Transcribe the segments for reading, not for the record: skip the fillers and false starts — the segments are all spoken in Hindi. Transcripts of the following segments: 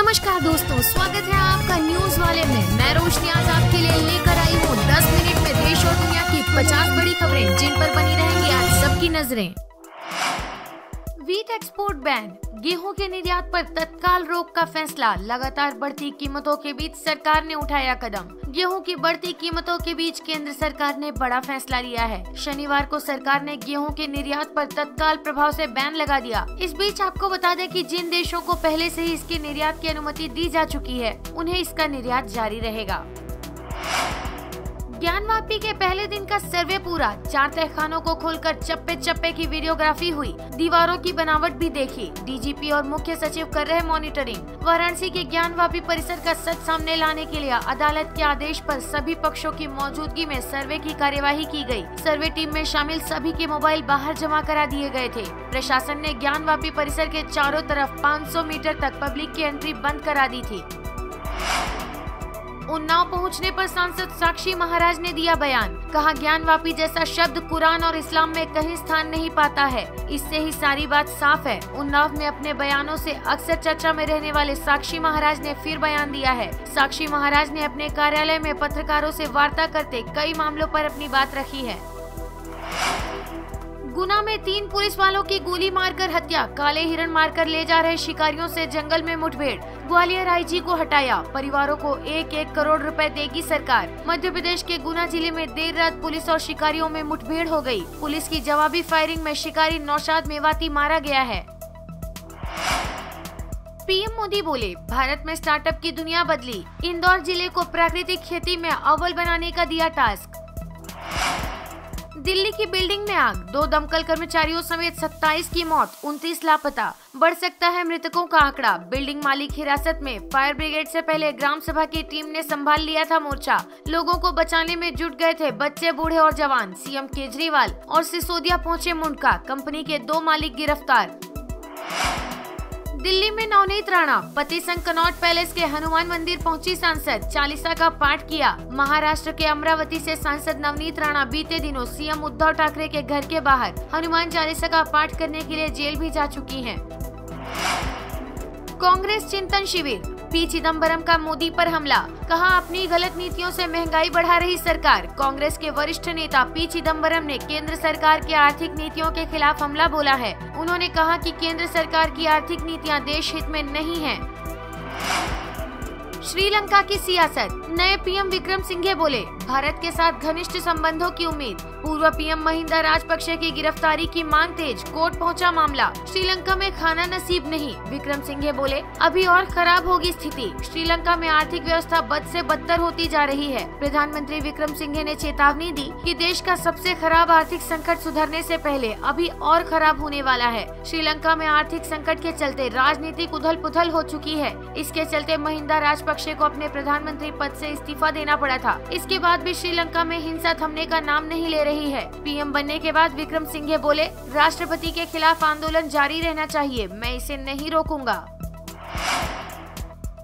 नमस्कार दोस्तों, स्वागत है आपका न्यूज वाले में। मैं रोशनी आज आपके लिए लेकर आई हूँ 10 मिनट में देश और दुनिया की 50 बड़ी खबरें जिन पर बनी रहेंगी आज सबकी नजरें। वीट एक्सपोर्ट बैन, गेहूं के निर्यात पर तत्काल रोक का फैसला। लगातार बढ़ती कीमतों के बीच सरकार ने उठाया कदम। गेहूं की बढ़ती कीमतों के बीच केंद्र सरकार ने बड़ा फैसला लिया है। शनिवार को सरकार ने गेहूं के निर्यात पर तत्काल प्रभाव से बैन लगा दिया। इस बीच आपको बता दें कि जिन देशों को पहले से ही इसके निर्यात की अनुमति दी जा चुकी है, उन्हें इसका निर्यात जारी रहेगा। ज्ञानवापी के पहले दिन का सर्वे पूरा। 4 तहखानों को खोलकर चप्पे चप्पे की वीडियोग्राफी हुई। दीवारों की बनावट भी देखी। डीजीपी और मुख्य सचिव कर रहे मॉनिटरिंग। वाराणसी के ज्ञानवापी परिसर का सच सामने लाने के लिए अदालत के आदेश पर सभी पक्षों की मौजूदगी में सर्वे की कार्यवाही की गई। सर्वे टीम में शामिल सभी के मोबाइल बाहर जमा करा दिए गए थे। प्रशासन ने ज्ञानवापी परिसर के चारों तरफ 500 मीटर तक पब्लिक की एंट्री बंद करा दी थी। उन्नाव पहुंचने पर सांसद साक्षी महाराज ने दिया बयान। कहा, ज्ञानवापी जैसा शब्द कुरान और इस्लाम में कहीं स्थान नहीं पाता है। इससे ही सारी बात साफ है। उन्नाव में अपने बयानों से अक्सर चर्चा में रहने वाले साक्षी महाराज ने फिर बयान दिया है। साक्षी महाराज ने अपने कार्यालय में पत्रकारों से वार्ता करते कई मामलों पर अपनी बात रखी है। गुना में 3 पुलिस वालों की गोली मारकर हत्या। काले हिरण मारकर ले जा रहे शिकारियों से जंगल में मुठभेड़। ग्वालियर आईजी को हटाया। परिवारों को 1-1 करोड़ रुपए देगी सरकार। मध्य प्रदेश के गुना जिले में देर रात पुलिस और शिकारियों में मुठभेड़ हो गई। पुलिस की जवाबी फायरिंग में शिकारी नौशाद मेवाती मारा गया है। पीएम मोदी बोले, भारत में स्टार्टअप की दुनिया बदली। इंदौर जिले को प्राकृतिक खेती में अव्वल बनाने का दिया टास्क। दिल्ली की बिल्डिंग में आग, 2 दमकल कर्मचारियों समेत 27 की मौत, 29 लापता। बढ़ सकता है मृतकों का आंकड़ा। बिल्डिंग मालिक हिरासत में। फायर ब्रिगेड से पहले ग्राम सभा की टीम ने संभाल लिया था मोर्चा। लोगों को बचाने में जुट गए थे बच्चे, बूढ़े और जवान। सीएम केजरीवाल और सिसोदिया पहुंचे मुंडका। कंपनी के 2 मालिक गिरफ्तार। दिल्ली में नवनीत राणा पति संग कनॉट पैलेस के हनुमान मंदिर पहुंची सांसद। चालीसा का पाठ किया। महाराष्ट्र के अमरावती से सांसद नवनीत राणा बीते दिनों सीएम उद्धव ठाकरे के घर के बाहर हनुमान चालीसा का पाठ करने के लिए जेल भी जा चुकी हैं। कांग्रेस चिंतन शिविर, पी चिदम्बरम का मोदी पर हमला। कहा, अपनी गलत नीतियों से महंगाई बढ़ा रही सरकार। कांग्रेस के वरिष्ठ नेता पी चिदम्बरम ने केंद्र सरकार की आर्थिक नीतियों के खिलाफ हमला बोला है। उन्होंने कहा कि केंद्र सरकार की आर्थिक नीतियां देश हित में नहीं हैं। श्रीलंका की सियासत, नए पीएम विक्रम सिंघे बोले, भारत के साथ घनिष्ठ संबंधों की उम्मीद। पूर्व पीएम महिंदा राजपक्षे की गिरफ्तारी की मांग तेज। कोर्ट पहुंचा मामला। श्रीलंका में खाना नसीब नहीं। विक्रम सिंघे बोले, अभी और खराब होगी स्थिति। श्रीलंका में आर्थिक व्यवस्था बद से बदतर होती जा रही है। प्रधानमंत्री विक्रम सिंघे ने चेतावनी दी कि देश का सबसे खराब आर्थिक संकट सुधरने से पहले अभी और खराब होने वाला है। श्रीलंका में आर्थिक संकट के चलते राजनीतिक उथल पुथल हो चुकी है। इसके चलते महिंदा राजपक्षे को अपने प्रधानमंत्री पद से इस्तीफा देना पड़ा था। इसके बाद भी श्रीलंका में हिंसा थमने का नाम नहीं ले रही है। पीएम बनने के बाद विक्रम सिंघे बोले, राष्ट्रपति के खिलाफ आंदोलन जारी रहना चाहिए, मैं इसे नहीं रोकूंगा।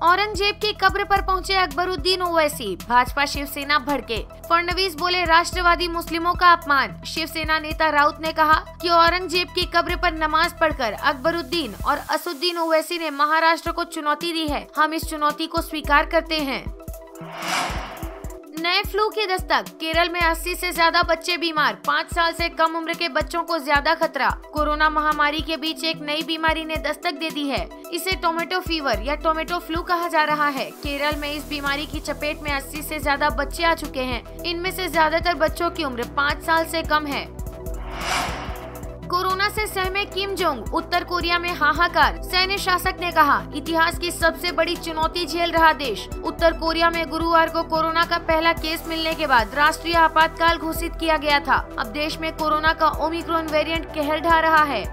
औरंगजेब की कब्र पर पहुंचे अकबरुद्दीन ओवैसी। भाजपा शिवसेना भड़के। फडणवीस बोले, राष्ट्रवादी मुस्लिमों का अपमान। शिवसेना नेता राउत ने कहा कि औरंगजेब की कब्र पर नमाज पढ़कर अकबरुद्दीन और असुद्दीन ओवैसी ने महाराष्ट्र को चुनौती दी है। हम इस चुनौती को स्वीकार करते हैं। नए फ्लू की दस्तक, केरल में 80 से ज्यादा बच्चे बीमार। 5 साल से कम उम्र के बच्चों को ज्यादा खतरा। कोरोना महामारी के बीच एक नई बीमारी ने दस्तक दे दी है। इसे टोमेटो फीवर या टोमेटो फ्लू कहा जा रहा है। केरल में इस बीमारी की चपेट में 80 से ज्यादा बच्चे आ चुके हैं। इनमें से ज्यादातर बच्चों की उम्र 5 साल से कम है। कोरोना से सहमे किम जोंग, उत्तर कोरिया में हाहाकार। सैन्य शासक ने कहा, इतिहास की सबसे बड़ी चुनौती झेल रहा देश। उत्तर कोरिया में गुरुवार को कोरोना का पहला केस मिलने के बाद राष्ट्रीय आपातकाल घोषित किया गया था। अब देश में कोरोना का ओमिक्रॉन वेरिएंट कहर ढा रहा है।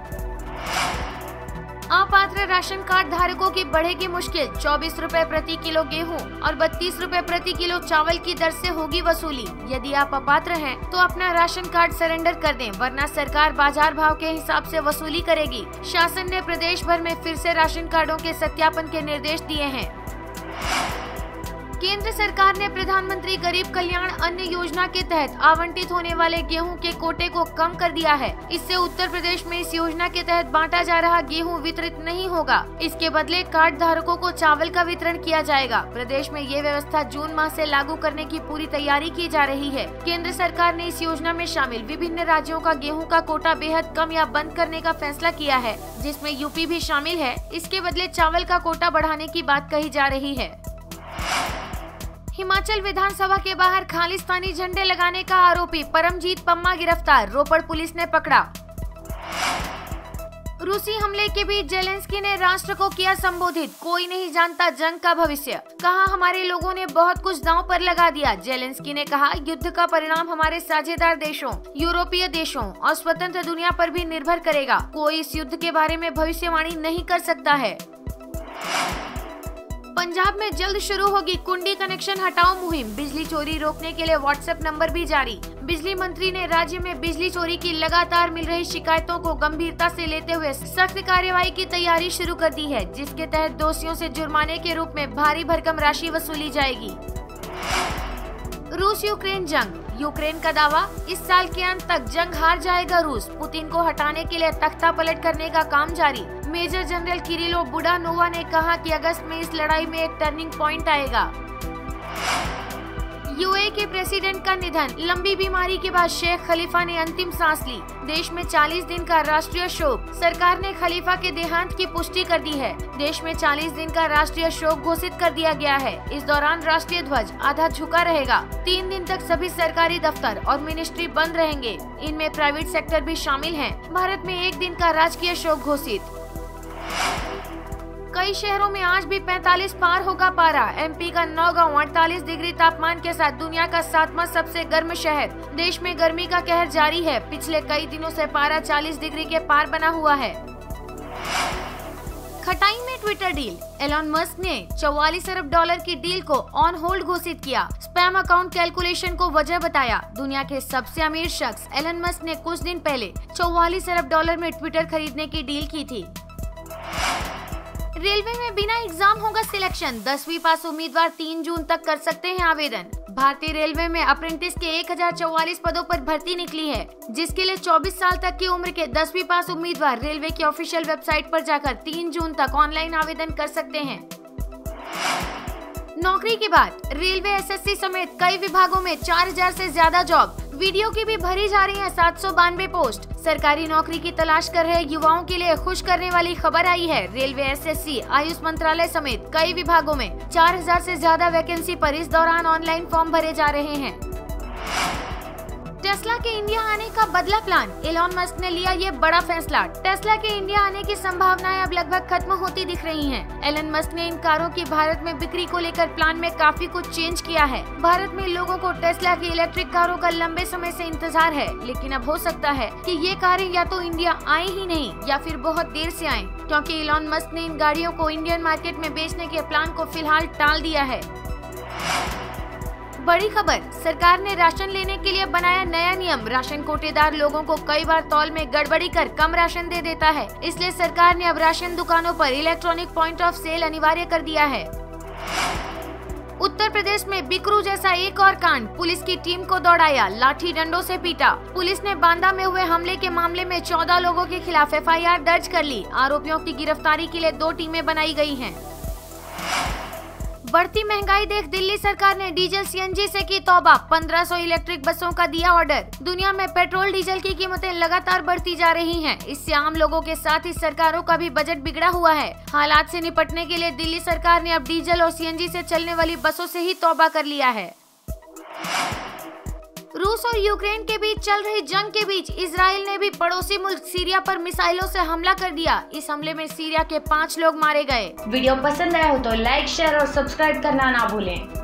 अपात्र राशन कार्ड धारकों की बढ़ेगी मुश्किल। 24 रुपए प्रति किलो गेहूं और 32 रुपए प्रति किलो चावल की दर से होगी वसूली। यदि आप अपात्र हैं तो अपना राशन कार्ड सरेंडर कर दें, वरना सरकार बाजार भाव के हिसाब से वसूली करेगी। शासन ने प्रदेश भर में फिर से राशन कार्डों के सत्यापन के निर्देश दिए हैं। केंद्र सरकार ने प्रधानमंत्री गरीब कल्याण अन्न योजना के तहत आवंटित होने वाले गेहूं के कोटे को कम कर दिया है। इससे उत्तर प्रदेश में इस योजना के तहत बांटा जा रहा गेहूं वितरित नहीं होगा। इसके बदले कार्ड धारकों को चावल का वितरण किया जाएगा। प्रदेश में ये व्यवस्था जून माह से लागू करने की पूरी तैयारी की जा रही है। केंद्र सरकार ने इस योजना में शामिल विभिन्न राज्यों का गेहूं का कोटा बेहद कम या बंद करने का फैसला किया है, जिसमें यूपी भी शामिल है। इसके बदले चावल का कोटा बढ़ाने की बात कही जा रही है। हिमाचल विधानसभा के बाहर खालिस्तानी झंडे लगाने का आरोपी परमजीत पम्मा गिरफ्तार, रोपड़ पुलिस ने पकड़ा। रूसी हमले के बीच जेलेंस्की ने राष्ट्र को किया संबोधित, कोई नहीं जानता जंग का भविष्य, कहा हमारे लोगों ने बहुत कुछ दांव पर लगा दिया। जेलेंस्की ने कहा युद्ध का परिणाम हमारे साझेदार देशों, यूरोपीय देशों और स्वतंत्र दुनिया पर भी निर्भर करेगा। कोई इस युद्ध के बारे में भविष्यवाणी नहीं कर सकता है। पंजाब में जल्द शुरू होगी कुंडी कनेक्शन हटाओ मुहिम, बिजली चोरी रोकने के लिए व्हाट्सएप नंबर भी जारी। बिजली मंत्री ने राज्य में बिजली चोरी की लगातार मिल रही शिकायतों को गंभीरता से लेते हुए सख्त कार्यवाही की तैयारी शुरू कर दी है, जिसके तहत दोषियों से जुर्माने के रूप में भारी भरकम राशि वसूली जाएगी। रूस यूक्रेन जंग, यूक्रेन का दावा, इस साल के अंत तक जंग हार जाएगा रूस। पुतिन को हटाने के लिए तख्ता पलट करने का काम जारी। मेजर जनरल किरिलो बुडानोवा ने कहा कि अगस्त में इस लड़ाई में एक टर्निंग पॉइंट आएगा। यूएई के प्रेसिडेंट का निधन, लंबी बीमारी के बाद शेख खलीफा ने अंतिम सांस ली। देश में 40 दिन का राष्ट्रीय शोक, सरकार ने खलीफा के देहांत की पुष्टि कर दी है। देश में 40 दिन का राष्ट्रीय शोक घोषित कर दिया गया है। इस दौरान राष्ट्रीय ध्वज आधा झुका रहेगा। 3 दिन तक सभी सरकारी दफ्तर और मिनिस्ट्री बंद रहेंगे। इनमें प्राइवेट सेक्टर भी शामिल है। भारत में 1 दिन का राजकीय शोक घोषित। कई शहरों में आज भी 45 पार होगा पारा। एमपी का नौगांव 48 डिग्री तापमान के साथ दुनिया का 7वां सबसे गर्म शहर। देश में गर्मी का कहर जारी है। पिछले कई दिनों से पारा 40 डिग्री के पार बना हुआ है। खटाई में ट्विटर डील, एलॉन मस्क ने $44 अरब की डील को ऑन होल्ड घोषित किया। स्पैम अकाउंट कैलकुलेशन को वजह बताया। दुनिया के सबसे अमीर शख्स एलन मस्क ने कुछ दिन पहले $44 अरब में ट्विटर खरीदने की डील की थी। रेलवे में बिना एग्जाम होगा सिलेक्शन, 10वीं पास उम्मीदवार 3 जून तक कर सकते हैं आवेदन। भारतीय रेलवे में अप्रेंटिस के 1044 पदों पर भर्ती निकली है, जिसके लिए 24 साल तक की उम्र के 10वीं पास उम्मीदवार रेलवे की ऑफिशियल वेबसाइट पर जाकर 3 जून तक ऑनलाइन आवेदन कर सकते हैं। नौकरी की बात, रेलवे एसएससी समेत कई विभागों में 4000 से ज्यादा जॉब, वीडियो की भी भरी जा रही है 792 पोस्ट। सरकारी नौकरी की तलाश कर रहे युवाओं के लिए खुश करने वाली खबर आई है। रेलवे, एसएससी, आयुष मंत्रालय समेत कई विभागों में 4000 से ज्यादा वैकेंसी पर इस दौरान ऑनलाइन फॉर्म भरे जा रहे हैं। टेस्ला के इंडिया आने का बदला प्लान, एलॉन मस्क ने लिया ये बड़ा फैसला। टेस्ला के इंडिया आने की संभावनाएं अब लगभग खत्म होती दिख रही हैं। एलन मस्क ने इन कारों की भारत में बिक्री को लेकर प्लान में काफी कुछ चेंज किया है। भारत में लोगों को टेस्ला की इलेक्ट्रिक कारों का लंबे समय से इंतजार है, लेकिन अब हो सकता है कि ये कारें या तो इंडिया आए ही नहीं या फिर बहुत देर से आए, क्योंकि एलॉन मस्क ने इन गाड़ियों को इंडियन मार्केट में बेचने के प्लान को फिलहाल टाल दिया है। बड़ी खबर, सरकार ने राशन लेने के लिए बनाया नया नियम। राशन कोटेदार लोगों को कई बार तौल में गड़बड़ी कर कम राशन दे देता है, इसलिए सरकार ने अब राशन दुकानों पर इलेक्ट्रॉनिक पॉइंट ऑफ सेल अनिवार्य कर दिया है। उत्तर प्रदेश में बिकरू जैसा एक और कांड, पुलिस की टीम को दौड़ाया, लाठी डंडों से पीटा। पुलिस ने बांदा में हुए हमले के मामले में 14 लोगों के खिलाफ एफआईआर दर्ज कर ली। आरोपियों की गिरफ्तारी के लिए 2 टीमें बनाई गई हैं। बढ़ती महंगाई देख दिल्ली सरकार ने डीजल सीएनजी से की तौबा, 1500 इलेक्ट्रिक बसों का दिया ऑर्डर। दुनिया में पेट्रोल डीजल की कीमतें लगातार बढ़ती जा रही हैं। इससे आम लोगों के साथ ही सरकारों का भी बजट बिगड़ा हुआ है। हालात से निपटने के लिए दिल्ली सरकार ने अब डीजल और सीएनजी से चलने वाली बसों से ही तौबा कर लिया है। रूस और यूक्रेन के बीच चल रही जंग के बीच इजराइल ने भी पड़ोसी मुल्क सीरिया पर मिसाइलों से हमला कर दिया। इस हमले में सीरिया के 5 लोग मारे गए। वीडियो पसंद आया हो तो लाइक, शेयर और सब्सक्राइब करना ना भूलें।